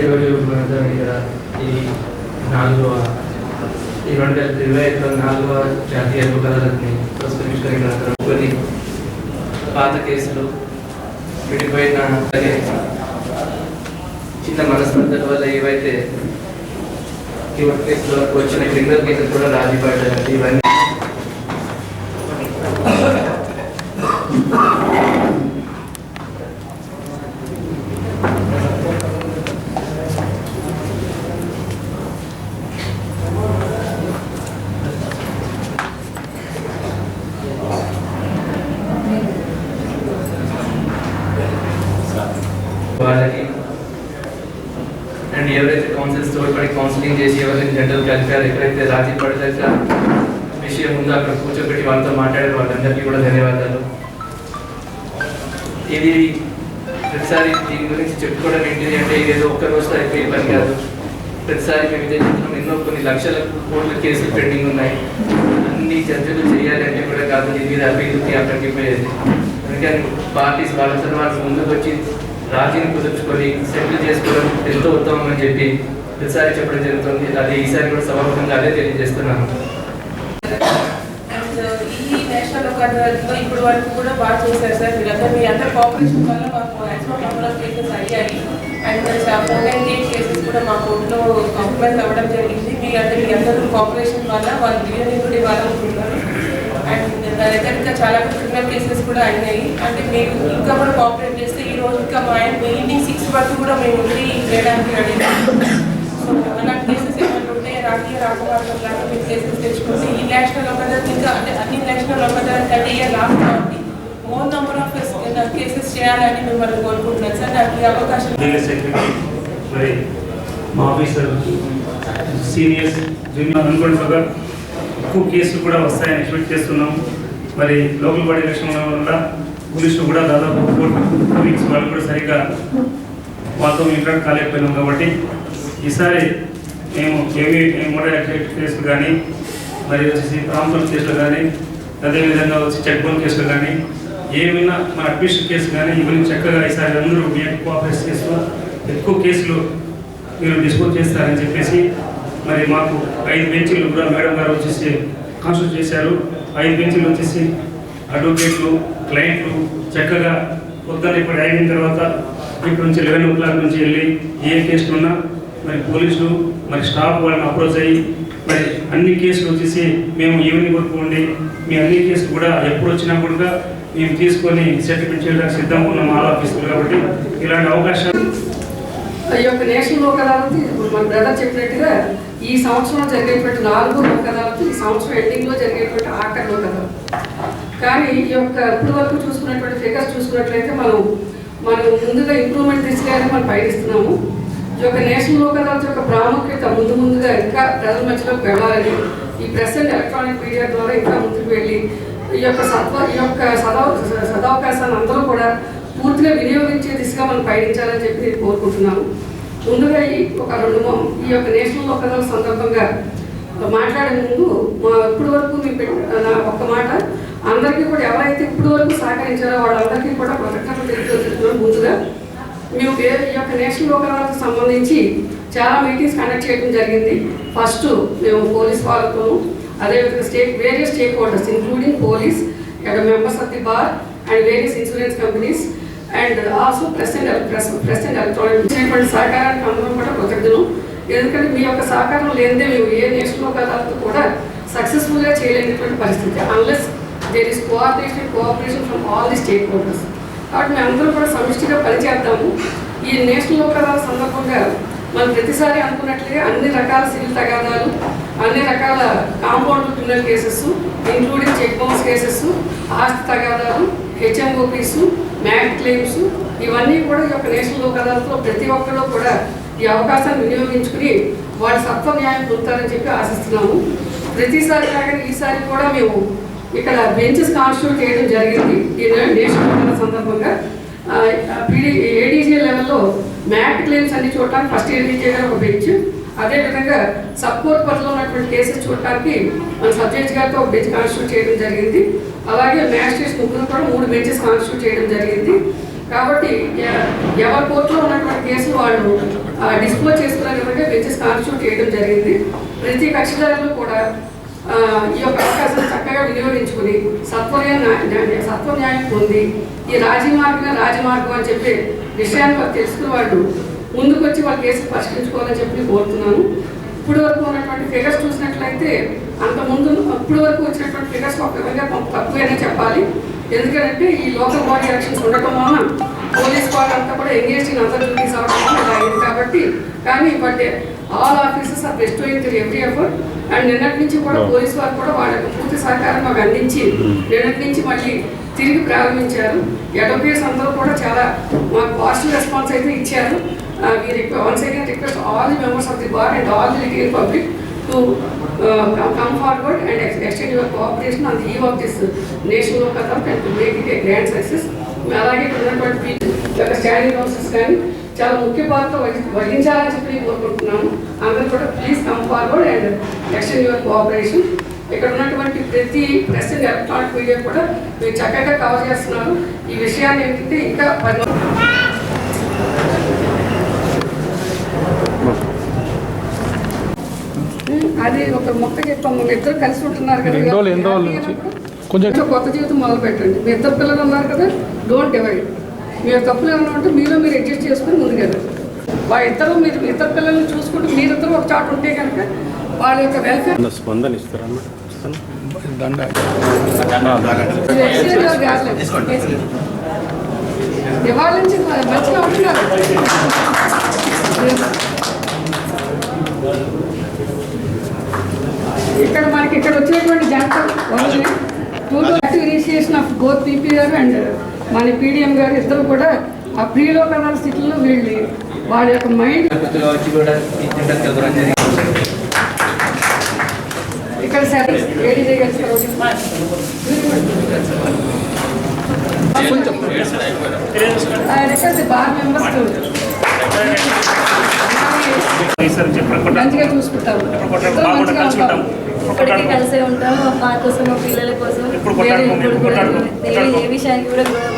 ఈరోజు మనందరం ఇక్కడ ఈ 2024వ జాతీయ లోక్ అదాలత్ని పురస్కరించుకున్న కొన్ని పాత కేసులు విడిపోయిన చిన్న మనస్పర్ధల వల్ల ఏవైతే ఈ కేసుల వరకు వచ్చిన క్రిమినల్ కేసులు కూడా రాజీ పడ్డాయి. ఇవన్నీ వాళ్ళకి అండ్ ఎవరైతే కౌన్సిల్స్ తోడ్పడి కౌన్సిలింగ్ చేసి ఎవరైతే జనరల్ కలిపారు, ఎక్కడైతే రాజీ పడలేక విషయం ఉందో అక్కడ కూర్చోబెట్టి వాళ్ళతో మాట్లాడారు, వాళ్ళందరికీ కూడా ధన్యవాదాలు. ఇది ప్రతిసారి దీని గురించి చెప్పుకోవడం ఏంటిది అంటే ఇదేదో ఒక్క రోజుతో అయిపోయే పని కాదు. ప్రతిసారి మేము ఇదే చెప్తున్నాం, ఎన్నో కొన్ని లక్షల కోట్ల కేసులు పెండింగ్ ఉన్నాయి. అన్ని చర్చలు చేయాలి అంటే కూడా కాదు, దీని మీద అభివృద్ధి అక్కడికి పోయేది. అందుకని పార్టీస్ వాళ్ళతో వాళ్ళు ముందుకు వచ్చి రాజీని కుదుర్చుకొని సెటిల్ చేసుకోవడం ఎంతో ఉత్తమం అని చెప్పి ప్రతిసారి చెప్పడం జరుగుతుంది. అది ఈసారి కూడా సభాముఖంగా అదే తెలియజేస్తున్నాను. ఈ నేషనల్ లోక్ అదాలత్లో ఇప్పుడు వరకు కూడా బాగా చేశారు సార్. మీరందరూ మీ అందరి కోఆపరేషన్ వల్ల మాకు మ్యాక్సిమం నెంబర్ ఆఫ్ కేసెస్ అయ్యాయి. అండ్ 498 కేసెస్ కూడా మా కోర్టులో కాంప్రమైజ్ అవ్వడం జరిగింది. మీ అందరూ కోఆపరేషన్ వల్ల వాళ్ళు బిర్యానీ కూడా ఇవ్వాలనుకుంటున్నారు. అండ్ నా దగ్గర ఇంకా చాలా క్రిమినల్ కేసెస్ కూడా అయినాయి. అంటే మీరు ఇంకా కూడా కోఆపరేట్ చేస్తే ఈ రోజు ఇంకా మా ఈవినింగ్ 6 వరకు కూడా మేము ఉండి చేయడానికి అడిగాం. సో అలాంటి కేసెస్ ఏమైనా ఉంటే రాజకీయ రాకపోవడం లాగా మీరు కేసెస్ తెచ్చుకుంటే ఈ నేషనల్ లోక్ అదాలత్ ఇంకా అంటే అన్ని నేషనల్ లోక్ అదాలత్ అంటే ఇయర్ లాస్ట్ కాబట్టి మోర్ నెంబర్ ఆఫ్ కేసెస్ చేయాలని మిమ్మల్ని కోరుకుంటున్నాను సార్. నాకు ఈ అవకాశం మరి మా ఆఫీసర్ సీనియర్స్ జూనియర్ అనుకుంటుగా ఎక్కువ కేసులు కూడా వస్తాయని ఎక్స్పెక్ట్ చేస్తున్నాం. మరి లోకల్ బాడీ ఎలక్షన్ వల్ల పోలీసులు కూడా దాదాపు 4 వీక్స్ వాళ్ళు కూడా సరిగ్గా వాళ్ళతో ఇంటరాక్ట్ కాలేకపోయినాం. కాబట్టి ఈసారి మేము మోడల్ యాక్టివిటీ కేసులు కానీ మరి వచ్చేసి ప్రాంతం కేసులు కానీ అదేవిధంగా వచ్చి చెక్ బౌన్ కేసులు కానీ ఏమైనా మన అడ్మిషన్ కేసు కానీ ఇవన్నీ చక్కగా ఈసారి అందరూ మీకు కోఆపరేట్ చేస్తూ ఎక్కువ కేసులు మీరు డిస్పోజ్ చేస్తారని చెప్పేసి మరి మాకు 5 బెంచీలు కూడా మేడం గారు వచ్చేసి కాన్స్టిట్యూట్ చేశారు. 5 బెంచీలు వచ్చేసి అడ్వకేట్లు క్లయింట్లు చక్కగా పొద్దున్న ఇప్పుడు అయిన తర్వాత ఇక్కడ నుంచి 11 o'clock నుంచి వెళ్ళి ఏ కేసులు ఉన్నా మరి పోలీసులు మరి స్టాఫ్ వాళ్ళని అప్రోచ్ అయ్యి మరి అన్ని కేసులు వచ్చేసి మేము ఈవినింగ్ వరకు ఉండి మీ అన్ని కేసులు కూడా ఎప్పుడు వచ్చినా కూడా మేము తీసుకొని సెటిల్మెంట్ చేయడానికి సిద్ధంగా ఉన్నాం ఆల్ ఆఫీసులు. కాబట్టి ఇలాంటి అవకాశాలు ఈ యొక్క నేషనల్ లోక్ అదాలత్ మన బ్రదర్ చెప్పినట్టుగా ఈ సంవత్సరం జరిగేటువంటి 4వ లోక్ అదాలత్ ఈ సంవత్సరం ఎండింగ్లో జరిగేటువంటి ఆఖరి లోక్ అదాలత్. కానీ ఈ యొక్క ఇప్పుడు వరకు చూసుకున్నటువంటి ఫిగర్స్ చూసుకున్నట్లయితే మనం ముందుగా ఇంప్రూవ్మెంట్ దిశగానే మనం పయనిస్తున్నాము. ఈ యొక్క నేషనల్ లోక్ అదాలత్ యొక్క ప్రాముఖ్యత ముందుగా ఇంకా ప్రజల మధ్యలోకి వెళ్ళాలని ఈ ప్రెస్ అండ్ ఎలక్ట్రానిక్ మీడియా ద్వారా ఇంకా ముందుకు వెళ్ళి ఈ యొక్క సదవకాశాన్ని అందరూ కూడా పూర్తిగా వినియోగించే దిశగా మనం పయనించాలని చెప్పి నేను కోరుకుంటున్నాను. ముందుగా ఈ యొక్క నేషనల్ లోక్ అదాలత్ సందర్భంగా మాట్లాడే ముందు ఇప్పటి వరకు మేము ఒక్క మాట అందరికీ కూడా ఎవరైతే ఇప్పటి వరకు సహకరించారో వాళ్ళందరికీ కూడా కృతజ్ఞతలు తెలియజేస్తున్నాం. ముందుగా మేము ఈ యొక్క నేషనల్ లోక్ అదాలత్ సంబంధించి చాలా మీటింగ్స్ కండక్ట్ చేయడం జరిగింది. ఫస్ట్ మేము పోలీస్ వాళ్ళతోనూ అదేవిధంగా various stake holders including police members of the bar and various insurance companies and also press and electronic ఇచ్చినటువంటి సహకారానికి అందరం కూడా కృతజ్ఞతలు. ఎందుకంటే మీ యొక్క సహకారం లేనిదే మేము ఏ నేషనల్ లోక్ అదాలత్ కూడా సక్సెస్ఫుల్గా చేయలేనటువంటి పరిస్థితి unless there is cooperation from all the stakeholders. కాబట్టి మేము అందరూ కూడా సమిష్టిగా పనిచేద్దాము. ఈ నేషనల్ లోక్ అదాలత్ సందర్భంగా మనం ప్రతిసారి అనుకున్నట్లుగా అన్ని రకాల సివిల్ తగాదాలు, అన్ని రకాల compound criminal cases including cheque bounce cases, ఆస్తి తగాదాలు, HMOPs, మ్యాట్ క్లెయిమ్స్ ఇవన్నీ కూడా ఈ యొక్క నేషనల్ లోక్ అదాలత్లో ప్రతి ఒక్కరు కూడా ఈ అవకాశాన్ని వినియోగించుకుని వాళ్ళ సత్వ న్యాయం పొందుతారని చెప్పి ఆశిస్తున్నాము. ప్రతిసారి లాగా ఈసారి కూడా మేము ఇక్కడ బెంచెస్ కాన్స్టిట్యూట్ చేయడం జరిగింది. ఈ నేషనల్ లోక్ అదాలత్ సందర్భంగా ADG లెవెల్లో మ్యాట్ క్లెయిమ్స్ అన్ని చూడటానికి ఫస్ట్ ADG గారు ఒక బెంచ్, అదేవిధంగా సబ్ కోర్ట్ పరిధిలో ఉన్నటువంటి కేసెస్ చూడటానికి మన సబ్ జడ్జి గారితో ఒక బెంచ్ కాన్స్టిట్యూట్ చేయడం జరిగింది. అలాగే మ్యాజిస్ట్రేట్స్ ముగ్గురు కూడా 3 బెంచెస్ కాన్స్టిట్యూట్ చేయడం జరిగింది. కాబట్టి ఎవరి కోర్టులో ఉన్నటువంటి కేసులు వాళ్ళు డిస్పోజ్ చేసుకునే విధంగా బెంచెస్ కాన్స్టిట్యూట్ చేయడం జరిగింది. ప్రతి కక్షిదారులు కూడా ఈ యొక్క అవకాశాన్ని చక్కగా వినియోగించుకుని సత్వ న్యాయం పొంది ఈ రాజమార్గం అని చెప్పి విషయాన్ని వాళ్ళు తెలుసుకుని వాళ్ళు ముందుకు వచ్చి వాళ్ళ కేసులు పరిష్కరించుకోవాలని చెప్పి కోరుతున్నాను. ఇప్పుడు వరకు ఉన్నటువంటి ఫిగర్స్ చూసినట్లయితే ఇప్పుడు వరకు వచ్చినటువంటి ఫిగర్స్ ఒక విధంగా తక్కువనే చెప్పాలి. ఎందుకంటే ఈ లోకల్ బాడీ ఎలక్షన్స్ ఉండటం వలన పోలీస్ వాళ్ళు అంతా కూడా ఎంగేజ్ ఇన్ అదర్ డ్యూటీస్ అవడం అయింది కాబట్టి, కానీ but all officers are restoring the every effort. And నిన్నటి నుంచి కూడా పోలీస్ వారు కూడా వాళ్ళ యొక్క పూర్తి సహకారం మాకు అందించి నిన్నటి నుంచి మళ్ళీ తిరిగి ప్రారంభించారు. అడ్వకేట్స్ అందరూ కూడా చాలా మాకు పాజిటివ్ రెస్పాన్స్ అయితే ఇచ్చారు. once again request all the members of the bar and all the litigant public to come forward and extend your cooperation on the eve of this national Lok Adalat and to make it a grand success. అలాగే ఉన్నటువంటి standing councils కానీ చాలా ముఖ్య పాత్ర వహించాలని చెప్పి కోరుకుంటున్నాను. అందరూ కూడా please come forward and extend your cooperation. ఇక్కడ ఉన్నటువంటి ప్రతి ప్రెస్ అండ్ ఎలక్ట్రానిక్ మీడియా కూడా మీరు చక్కగా కవర్ చేస్తున్నారు. ఈ విషయాన్ని ఏంటంటే ఇంకా అది ఒక మొక్క చెప్పాము. మీ ఇద్దరు కలిసి ఉంటున్నారు కదా, కొంచెం కొత్త జీవితం మొదలు పెట్టండి. మీ ఇద్దరు పిల్లలు ఉన్నారు కదా, డోంట్ డివైడ్. మీరు తప్పులు ఏమన్నా ఉంటే మీలో మీరు అడ్జస్ట్ చేసుకుని ముందుకెళ్ళండి. మీరు ఇద్దరు పిల్లల్ని చూసుకుంటూ మీరిద్దరు ఒక చాటు ఉంటే కనుక వాళ్ళ యొక్క వెల్ఫేర్ ఇవాళ నుంచి మంచిగా ఉంటున్నారు. ఇక్కడ వచ్చినటువంటి జాగ్రత్త initiation of both PPR and మన పీడిఎం గారు ఇద్దరు కూడా ఆ ప్రీలోక్ అదాలత్ స్థితిలో వీళ్ళు వాళ్ళ యొక్క మైండ్ ఇక్కడ బార్ మెంబర్స్ మంచిగా చూసుకుంటాము. ఇప్పటికీ కలిసే ఉంటాం. మా కోసం మా పిల్లల కోసం ఏ విషయానికి కూడా మీరు